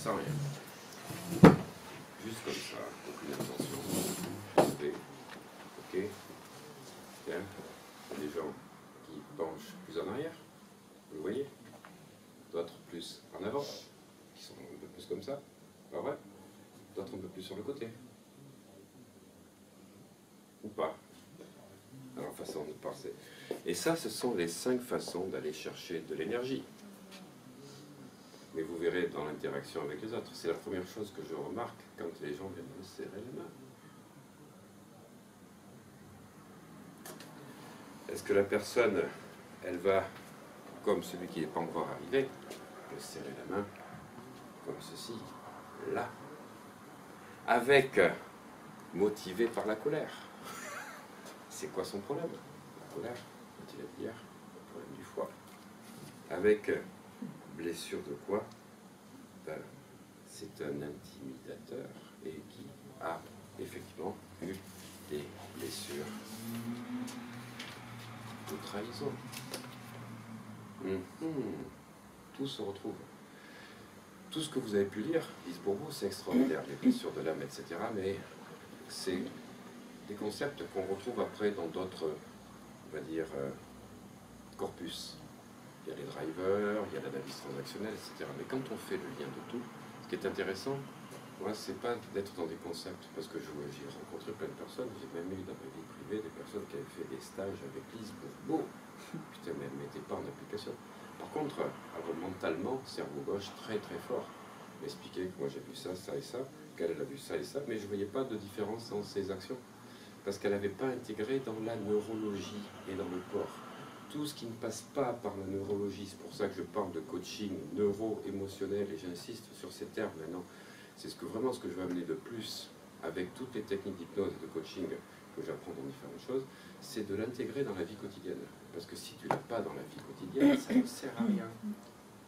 sans rien. Juste comme ça, aucune intention. Ok. Bien. Il y a des gens qui penchent plus en arrière, vous le voyez. D'autres plus en avant, qui sont un peu plus comme ça, pas vrai. D'autres un peu plus sur le côté. Ou pas. Alors, façon de penser. Et ça, ce sont les 5 façons d'aller chercher de l'énergie. Mais vous verrez dans l'interaction avec les autres, c'est la première chose que je remarque quand les gens viennent me serrer les mains. Est-ce que la personne, elle va, comme celui qui n'est pas encore arrivé, me serrer la main, comme ceci, là, avec, motivé par la colère. C'est quoi son problème? La colère, quand il a dit hier, le problème du foie. Avec blessure de quoi? Ben, c'est un intimidateur et qui a effectivement eu des blessures de trahison. Tout se retrouve. Tout ce que vous avez pu lire, disent pour vous, c'est extraordinaire, les blessures de l'âme, etc. Mais c'est des concepts qu'on retrouve après dans d'autres, on va dire, corpus. Il y a les drivers, il y a l'analyse transactionnelle, etc. Mais quand on fait le lien de tout, ce qui est intéressant, moi, c'est pas d'être dans des concepts, parce que j'ai rencontré plein de personnes, j'ai même eu dans ma vie privée des personnes qui avaient fait des stages avec Lise Bourbeau. Putain, mais elles ne mettaient pas en application. Par contre, alors, mentalement, cerveau gauche très très fort. M'expliquer que moi j'ai vu ça, ça et ça, qu'elle a vu ça et ça, mais je ne voyais pas de différence dans ses actions. Parce qu'elle n'avait pas intégré dans la neurologie et dans le corps. Tout ce qui ne passe pas par la neurologie, c'est pour ça que je parle de coaching neuro-émotionnel, et j'insiste sur ces termes maintenant, c'est ce que je veux amener de plus avec toutes les techniques d'hypnose et de coaching que j'apprends dans différentes choses, c'est de l'intégrer dans la vie quotidienne. Parce que si tu ne l'as pas dans la vie quotidienne, ça ne sert à rien.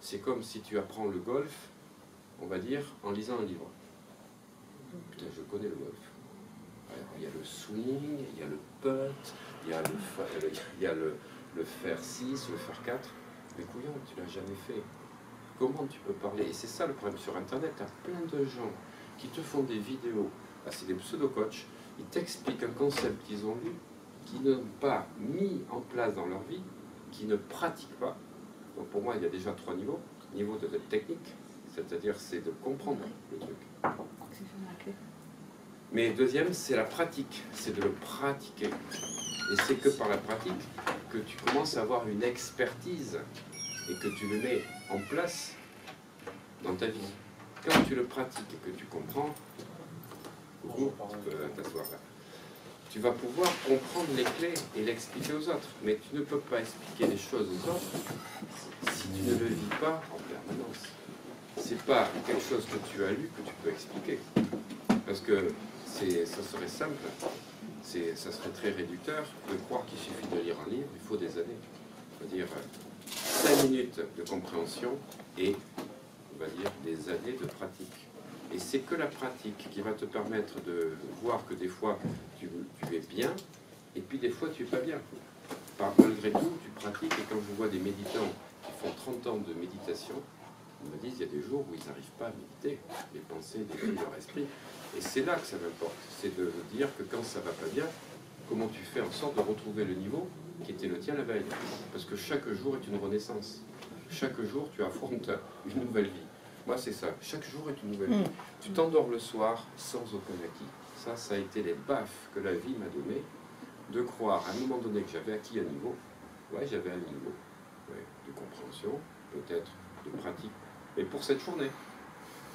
C'est comme si tu apprends le golf, on va dire, en lisant un livre. Putain, je connais le golf. Alors, il y a le swing, il y a le putt, il y a le faire 6, le faire 4. Mais couillon, tu ne l'as jamais fait. Comment tu peux parler? Et c'est ça le problème sur Internet. Tu as plein de gens qui te font des vidéos. Ah, c'est des pseudo-coachs. Ils t'expliquent un concept qu'ils ont lu, qu'ils n'ont pas mis en place dans leur vie, qui ne pratiquent pas. Donc pour moi, il y a déjà 3 niveaux. Niveau de technique, c'est-à-dire c'est de comprendre le truc. Mais deuxième, c'est la pratique, c'est de le pratiquer. Et c'est que par la pratique que tu commences à avoir une expertise et que tu le mets en place dans ta vie. Quand tu le pratiques et que tu comprends, tu peux t'asseoir là. Tu vas pouvoir comprendre les clés et l'expliquer aux autres. Mais tu ne peux pas expliquer les choses aux autres si tu ne le vis pas en permanence. C'est pas quelque chose que tu as lu que tu peux expliquer. Parce que ça serait simple, ça serait très réducteur de croire qu'il suffit de lire un livre, il faut des années. On va dire 5 minutes de compréhension et, on va dire, des années de pratique. Et c'est que la pratique qui va te permettre de voir que des fois tu es bien, et puis des fois tu n'es pas bien. Malgré tout, tu pratiques, et quand je vois des méditants qui font 30 ans de méditation, ils me disent qu'il y a des jours où ils n'arrivent pas à méditer, les pensées défient leur esprit. Et c'est là que ça m'importe, c'est de dire que quand ça ne va pas bien, comment tu fais en sorte de retrouver le niveau qui était le tien la veille. Parce que chaque jour est une renaissance. Chaque jour, tu affrontes une nouvelle vie. Moi, c'est ça. Chaque jour est une nouvelle vie. Tu t'endors le soir sans aucun acquis. Ça a été les baffes que la vie m'a donné de croire à un moment donné que j'avais acquis un niveau. Ouais, j'avais un niveau de compréhension, peut-être de pratique, mais pour cette journée,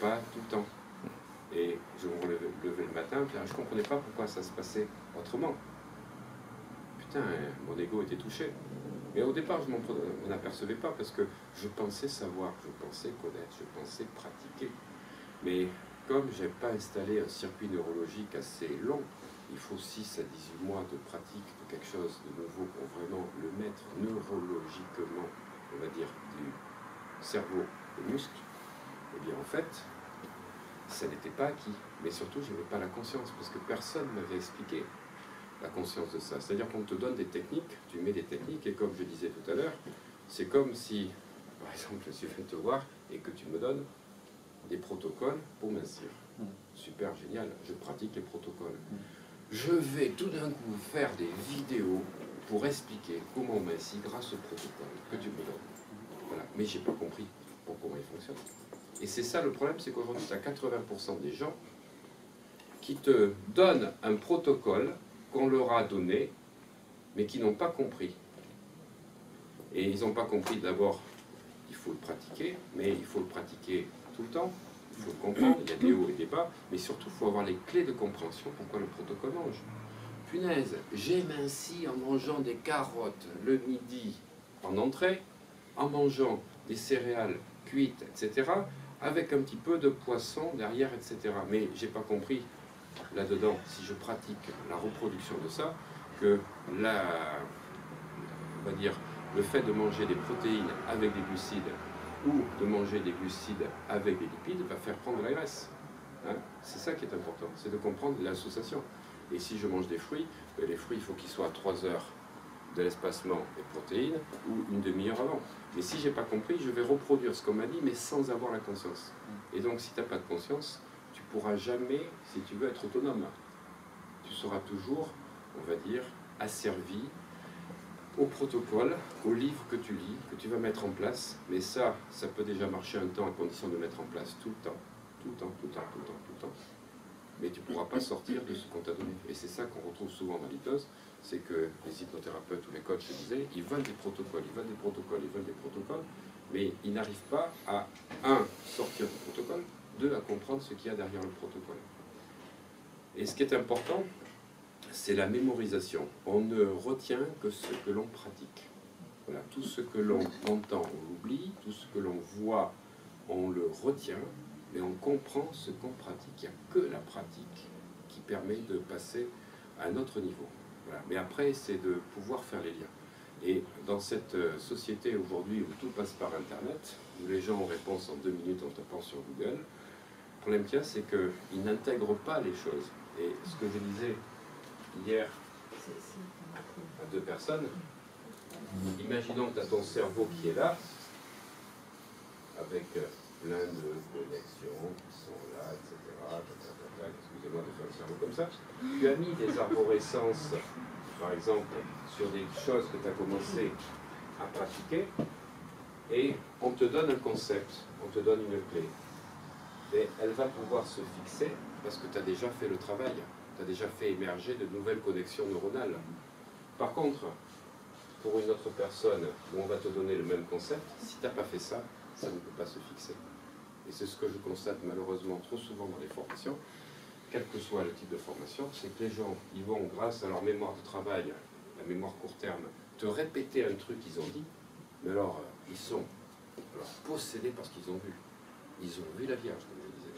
pas tout le temps. Et je me levais le matin, puis je ne comprenais pas pourquoi ça se passait autrement. Putain, mon ego était touché. Mais au départ, je m'en apercevais pas parce que je pensais savoir, je pensais connaître, je pensais pratiquer. Mais comme je n'ai pas installé un circuit neurologique assez long, il faut 6 à 18 mois de pratique de quelque chose de nouveau pour vraiment le mettre neurologiquement, on va dire, du cerveau au muscle. Et bien en fait, ça n'était pas acquis. Mais surtout, je n'avais pas la conscience parce que personne ne m'avait expliqué la conscience de ça. C'est-à-dire qu'on te donne des techniques, tu mets des techniques, et comme je disais tout à l'heure, c'est comme si, par exemple, je viens te voir et que tu me donnes des protocoles pour mincir. Super génial, je pratique les protocoles. Je vais tout d'un coup faire des vidéos pour expliquer comment on mincit grâce au protocole que tu me donnes. Voilà. Mais je n'ai pas compris pour comment il fonctionne. Et c'est ça le problème, c'est qu'aujourd'hui, tu as 80% des gens qui te donnent un protocole qu'on leur a donné, mais qui n'ont pas compris. Et ils n'ont pas compris d'abord, il faut le pratiquer, mais il faut le pratiquer tout le temps. Il faut le comprendre, il y a des hauts et des bas, mais surtout, il faut avoir les clés de compréhension pourquoi le protocole mange. Punaise, j'ai minci en mangeant des carottes le midi en entrée, en mangeant des céréales cuites, etc., avec un petit peu de poisson derrière, etc. Mais j'ai pas compris là-dedans, si je pratique la reproduction de ça, que on va dire, le fait de manger des protéines avec des glucides ou de manger des glucides avec des lipides va faire prendre de la graisse. Hein, c'est ça qui est important, c'est de comprendre l'association. Et si je mange des fruits, les fruits, il faut qu'ils soient à 3 heures de l'espacement des protéines ou une demi-heure avant. Mais si je n'ai pas compris, je vais reproduire ce qu'on m'a dit, mais sans avoir la conscience. Et donc, si tu n'as pas de conscience, tu ne pourras jamais, si tu veux, être autonome. Tu seras toujours, on va dire, asservi au protocole, au livre que tu lis, que tu vas mettre en place. Mais ça peut déjà marcher un temps à condition de mettre en place tout le temps. Tout le temps, tout le temps, tout le temps, tout le temps. Mais tu ne pourras pas sortir de ce qu'on t'a donné. Et c'est ça qu'on retrouve souvent dans l'hypnose, c'est que les hypnothérapeutes ou les coachs, je disais, ils veulent des protocoles, ils veulent des protocoles, ils veulent des protocoles, mais ils n'arrivent pas à, 1, sortir du protocole, 2, à comprendre ce qu'il y a derrière le protocole. Et ce qui est important, c'est la mémorisation. On ne retient que ce que l'on pratique. Voilà, tout ce que l'on entend, on l'oublie, tout ce que l'on voit, on le retient, mais on comprend ce qu'on pratique. Il n'y a que la pratique qui permet de passer à un autre niveau. Voilà. Mais après, c'est de pouvoir faire les liens. Et dans cette société aujourd'hui où tout passe par Internet, où les gens ont réponse en 2 minutes en tapant sur Google, le problème qu'il y a, c'est qu'ils n'intègrent pas les choses. Et ce que je disais hier à 2 personnes, imaginons que tu as ton cerveau qui est là, avec plein de connexions qui sont là, etc. Excusez-moi de faire le cerveau comme ça. Tu as mis des arborescences, par exemple, sur des choses que tu as commencé à pratiquer, et on te donne un concept, on te donne une clé. Et elle va pouvoir se fixer parce que tu as déjà fait le travail, tu as déjà fait émerger de nouvelles connexions neuronales. Par contre, pour une autre personne où on va te donner le même concept, si tu n'as pas fait ça, ça ne peut pas se fixer. Et c'est ce que je constate malheureusement trop souvent dans les formations, quel que soit le type de formation, c'est que les gens, ils vont, grâce à leur mémoire de travail, la mémoire court terme, te répéter un truc qu'ils ont dit, mais alors ils sont possédés parce qu'ils ont vu. Ils ont vu la Vierge, comme je disais.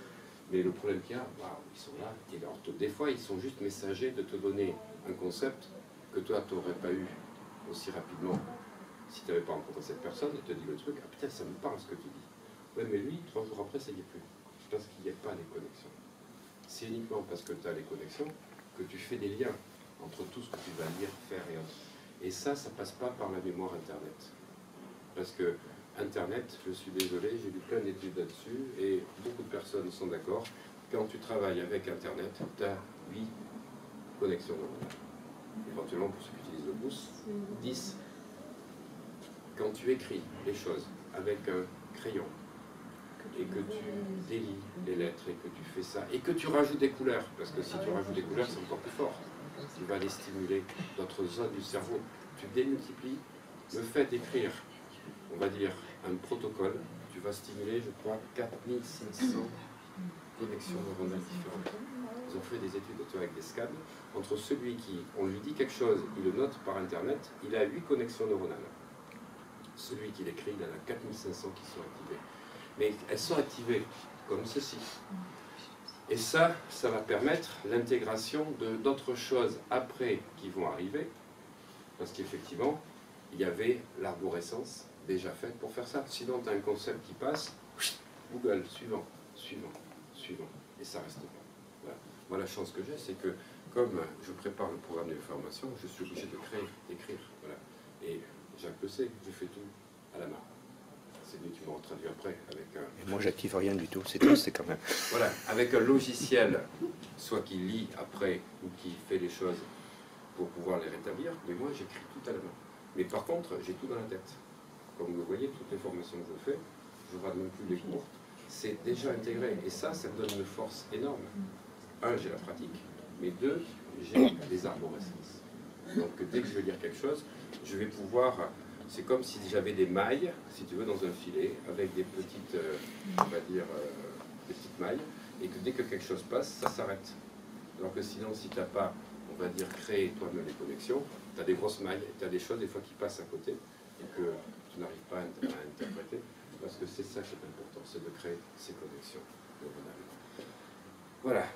Mais le problème qu'il y a, waouh, ils sont là, et alors, des fois ils sont juste messagers de te donner un concept que toi tu n'aurais pas eu aussi rapidement si tu n'avais pas rencontré cette personne, il te dit le truc, ah putain, ça me parle ce que tu dis. Ouais, mais lui, 3 jours après, ça n'y est plus. Parce qu'il n'y a pas les connexions. C'est uniquement parce que tu as les connexions que tu fais des liens entre tout ce que tu vas lire, faire et autres. Et ça passe pas par la mémoire Internet. Parce que Internet, je suis désolé, j'ai lu plein d'études là-dessus, et beaucoup de personnes sont d'accord, quand tu travailles avec Internet, tu as 8 connexions neuronales. Éventuellement, pour ceux qui utilisent le pouce, 10. Quand tu écris les choses avec un crayon et que tu délis les lettres et que tu fais ça et que tu rajoutes des couleurs, parce que si tu rajoutes des couleurs, c'est encore plus fort. Tu vas aller stimuler d'autres zones du cerveau. Tu démultiplies le fait d'écrire, on va dire, un protocole. Tu vas stimuler, je crois, 4500 connexions neuronales différentes. Ils ont fait des études avec des scans. Entre celui qui, on lui dit quelque chose, il le note par Internet, il a 8 connexions neuronales. Celui qui l'écrit, il en a 4500 qui sont activées. Mais elles sont activées comme ceci. Et ça va permettre l'intégration d'autres choses après qui vont arriver, parce qu'effectivement, il y avait l'arborescence déjà faite pour faire ça. Sinon, tu as un concept qui passe, Google, suivant, suivant, suivant, et ça reste pas. Voilà. Moi, la chance que j'ai, c'est que comme je prépare le programme de formation, je suis obligé de créer, d'écrire. Voilà. Et Jacques le sait, je fais tout à la main. C'est lui qui m'a traduit traduire après avec un... Et moi, j'active rien du tout, c'est triste quand même. Voilà, avec un logiciel, soit qui lit après ou qui fait les choses pour pouvoir les rétablir, mais moi j'écris tout à la main. Mais par contre, j'ai tout dans la tête. Comme vous voyez, toutes les formations que je fais, je ne rate même plus les cours, c'est déjà intégré. Et ça me donne une force énorme. Un, j'ai la pratique, mais deux, j'ai les arborescences. Donc dès que je vais lire quelque chose, je vais pouvoir... C'est comme si j'avais des mailles, si tu veux, dans un filet, avec des petites, on va dire, des petites mailles, et que dès que quelque chose passe, ça s'arrête. Alors que sinon, si tu n'as pas, on va dire, créé toi-même les connexions, tu as des grosses mailles, tu as des choses des fois qui passent à côté, et que tu n'arrives pas à interpréter, parce que c'est ça qui est important, c'est de créer ces connexions neuronales. Voilà.